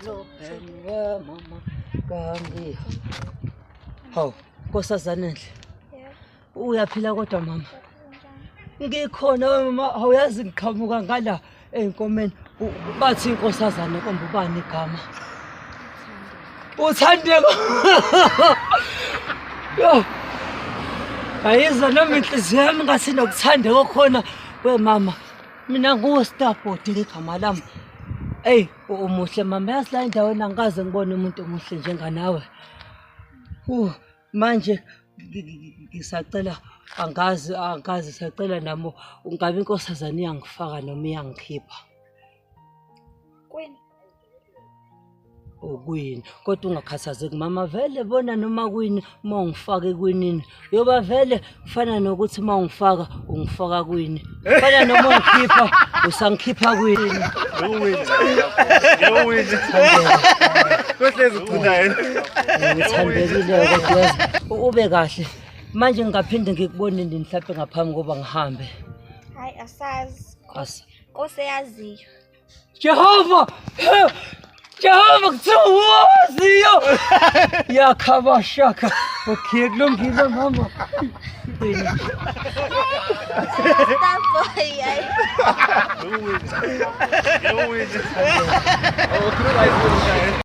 edolobheni mama kangi. Hawu, Nkosazanele. Uyaphila kodwa mama? Ngikhona mama, awuyazi ngiqhamuka ngala ey'nkomeni. Bathi inkosazane komba ubani igama? Uthandeka. Yo. Ayizwa noma inhliziyo yami ngathi nokuthandeka khona wemama. Mina nguStarboard igama lami. Ey, umuhle mama, yazi la endaweni angikaze ngibone umuntu omuhle njenganawe. Manje ngisacela angazi sacela namo ungabe inkosazane iyangifaka noma iyangikhipha. Kwini? Ukwini, kodwa ungakhathazeki mama, vele bona noma kwini uma ungifaka kwinini yoba vele kufana nokuthi uma ungifaka ungifaka kwini, kufana noma ungikhipha usangikhipha kwini. Kohlezi ucina yena. Ngithandekile kodwa yazi ube kahle. Manje ngingaphinde ngikubone nini mhlawumbe ngaphambi koba ngihambe? Hayi asazi. Nkosi eyaziyo. Jehova! Jehova kuthiwa waziyo! Yakhabashaka. Okay, kulungile mama. Starboy yayi. Yo win. Oh,